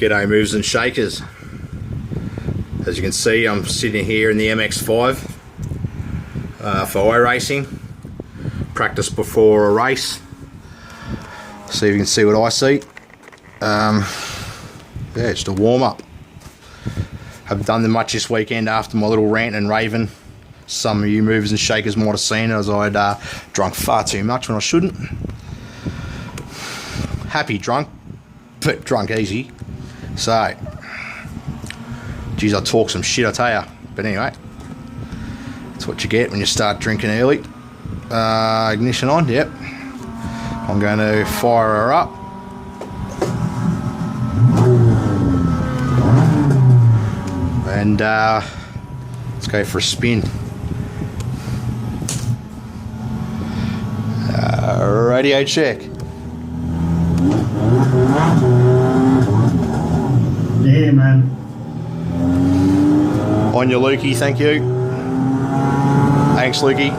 G'day movers and shakers. As you can see, I'm sitting here in the MX5 for iRACIng. Practice before a race. See if you can see what I see. Yeah, just a warm up. Haven't done much this weekend after my little rant and raving. Some of you movers and shakers might have seen it, as I'd drunk far too much when I shouldn't. Happy drunk, but drunk easy. So, geez, I talk some shit, I tell ya. But anyway, that's what you get when you start drinking early. Ignition on, yep. I'm going to fire her up. And let's go for a spin. Radio check. Yeah, man. On your Lukey, thank you. Thanks, Lukey.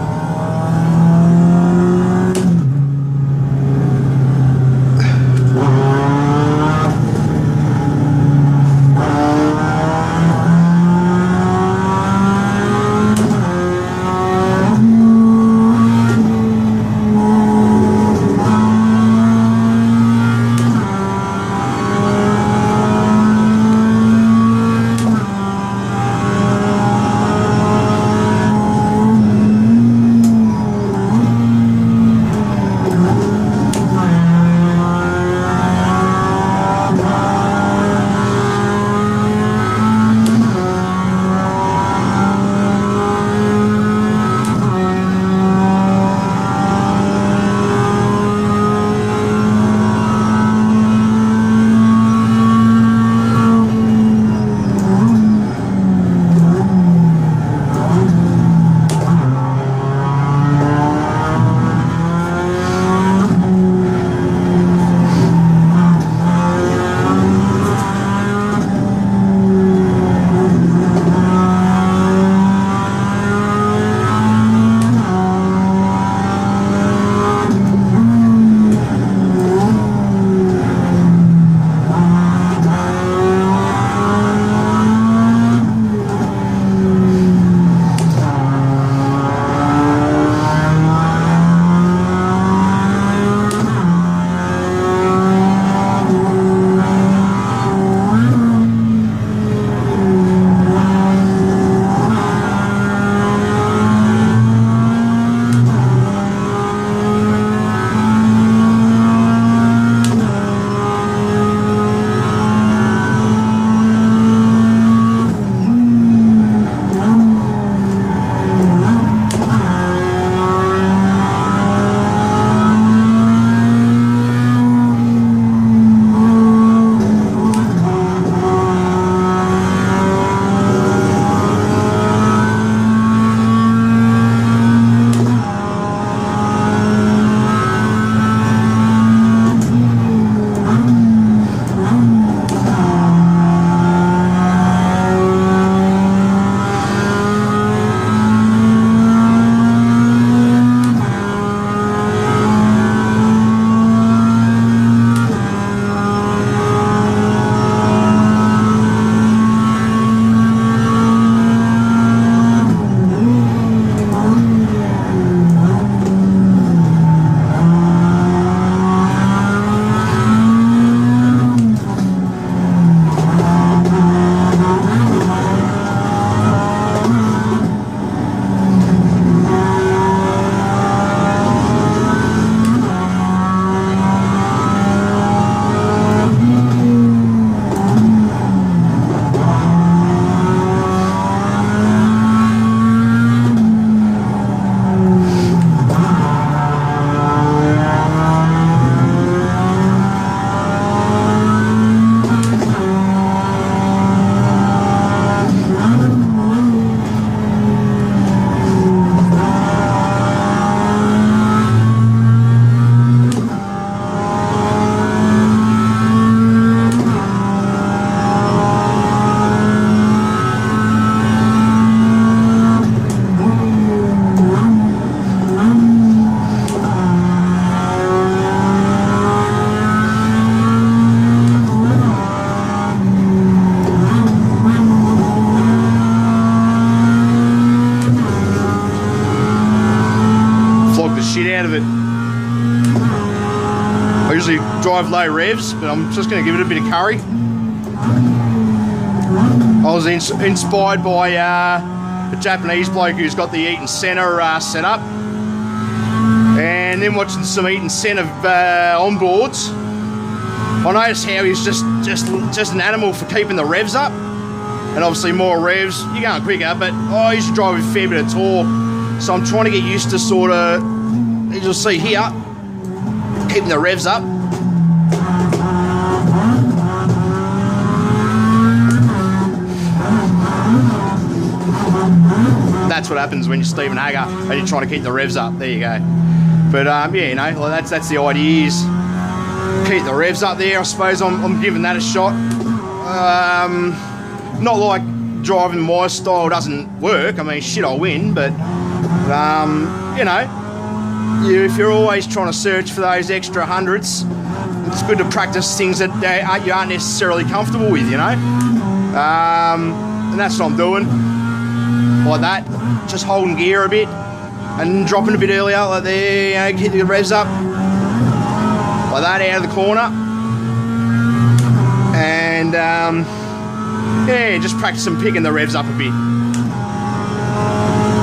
drive low revs, but I'm just going to give it a bit of curry. I was inspired by a Japanese bloke who's got the Eaton Center set up, and then watching some Eaton Center onboards, I noticed how he's just an animal for keeping the revs up. And obviously more revs, you're going quicker, but I used to drive with a fair bit of torque, so I'm trying to get used to sort of, as you'll see here, keeping the revs up. That's what happens when you're Stephen Hager and you're trying to keep the revs up. There you go. But yeah, you know, well, that's the idea, is keep the revs up there. I suppose I'm giving that a shot. Not like driving my style doesn't work. I mean, shit, I'll win, but you know, if you're always trying to search for those extra hundreds, it's good to practice things that you aren't necessarily comfortable with, you know. And that's what I'm doing, like that, just holding gear a bit and dropping a bit earlier, like there, you know, keep the revs up, like that, out of the corner, and yeah, just practicing picking the revs up a bit.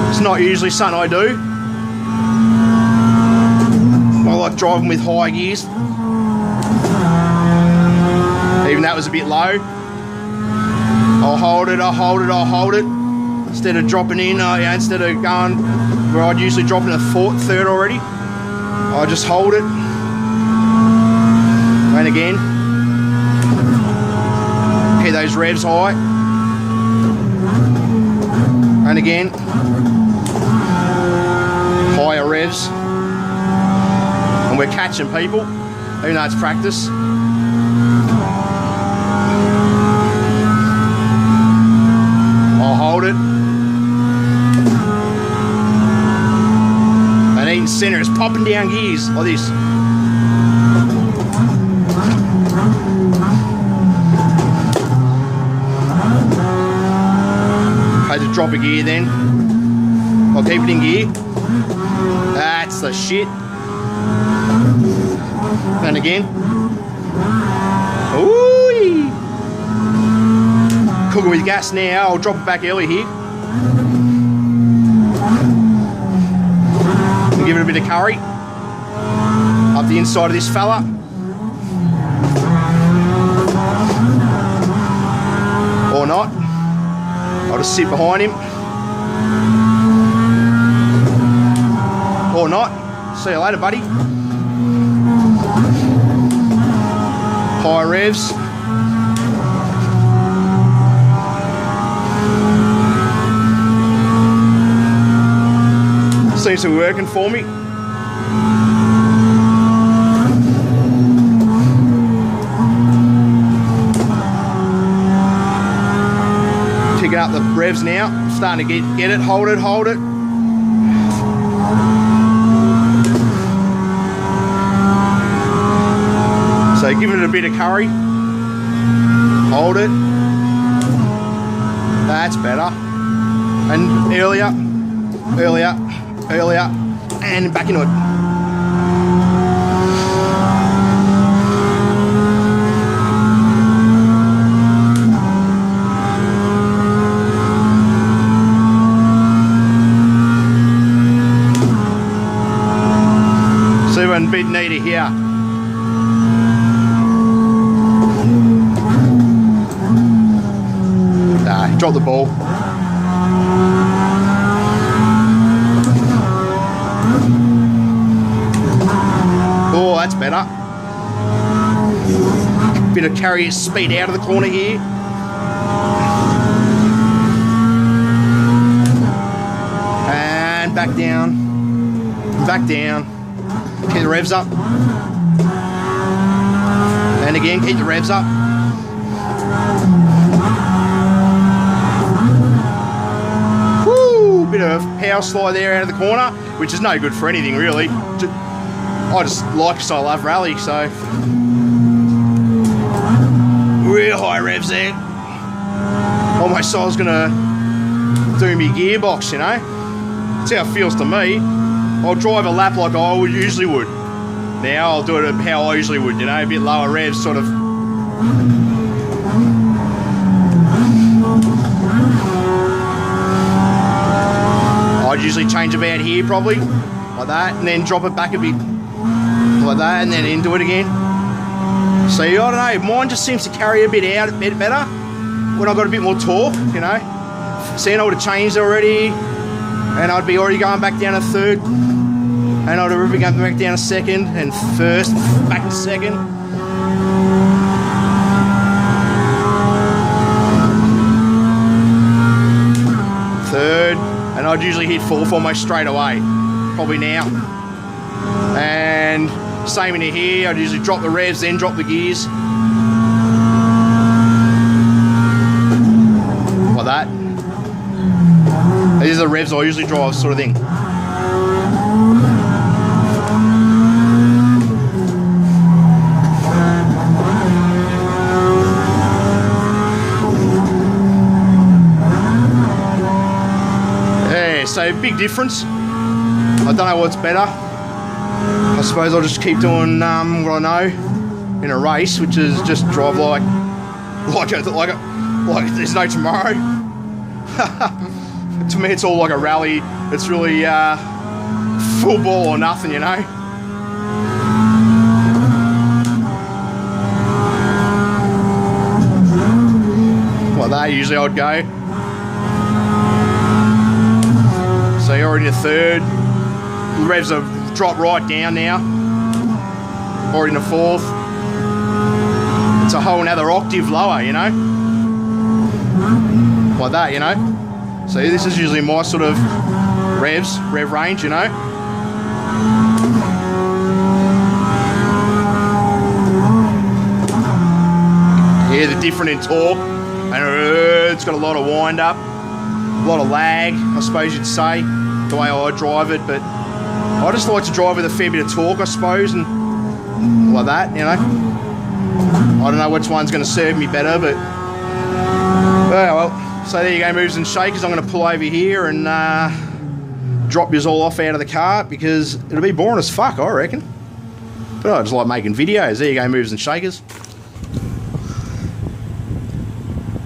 It's not usually something I do. I like driving with high gears. Even that was a bit low. I'll hold it, I'll hold it, I'll hold it. Instead of dropping in, yeah, instead of going where I'd usually drop in a third already, I just hold it. And again, keep those revs high. And again, higher revs. And we're catching people, even though it's practice. I'll hold it. And Eaton Center is popping down gears like this. I had to drop a gear then. I'll keep it in gear. That's the shit. And again. Ooh! Cooking with gas now. I'll drop it back early here. And give it a bit of curry. Up the inside of this fella. Or not. I'll just sit behind him. Or not. See you later, buddy. High revs. Seems to be working for me. Picking up the revs now. Starting to get it. Hold it, hold it. So giving it a bit of curry. Hold it. That's better. And earlier, earlier, earlier, and back into it. See one bit neater here. Nah, drop the ball. Oh, that's better. Bit of carrier speed out of the corner here. And back down. Back down. Keep the revs up. And again, keep the revs up. Woo! Bit of power slide there out of the corner, which is no good for anything really. I just like, because I love rally, so real high revs there. Almost I was gonna do me gearbox, you know. That's how it feels to me. I'll drive a lap like I usually would. Now I'll do it how I usually would, you know, a bit lower revs, sort of. I'd usually change about here probably, like that, and then drop it back a bit, like that, and then into it again. So I don't know, mine just seems to carry a bit out a bit better when I've got a bit more torque, you know. Seeing I would have changed already, and I'd be already going back down to third, and I'd have been going back down to second, and first, back to second. Third, and I'd usually hit fourth almost straight away, probably now. And same in here, I'd usually drop the revs, then drop the gears. Like that. These are the revs I usually drive, sort of thing. Yeah, so big difference. I don't know what's better. I suppose I'll just keep doing what I know in a race, which is just drive like there's no tomorrow. To me, it's all like a rally. It's really full ball or nothing, you know. Like that, usually I'd go. So you're already in third. The revs have dropped right down now. Already in the fourth. It's a whole another octave lower, you know. Like that, you know. So this is usually my sort of rev range, you know. Yeah, they're different in torque, and it's got a lot of wind up, a lot of lag, I suppose you'd say, the way I drive it, but I just like to drive with a fair bit of torque, I suppose, and like that, you know. I don't know which one's going to serve me better, but well. So there you go, movers and shakers. I'm going to pull over here and drop yous all off out of the car because it'll be boring as fuck, I reckon. But I just like making videos. There you go, movers and shakers.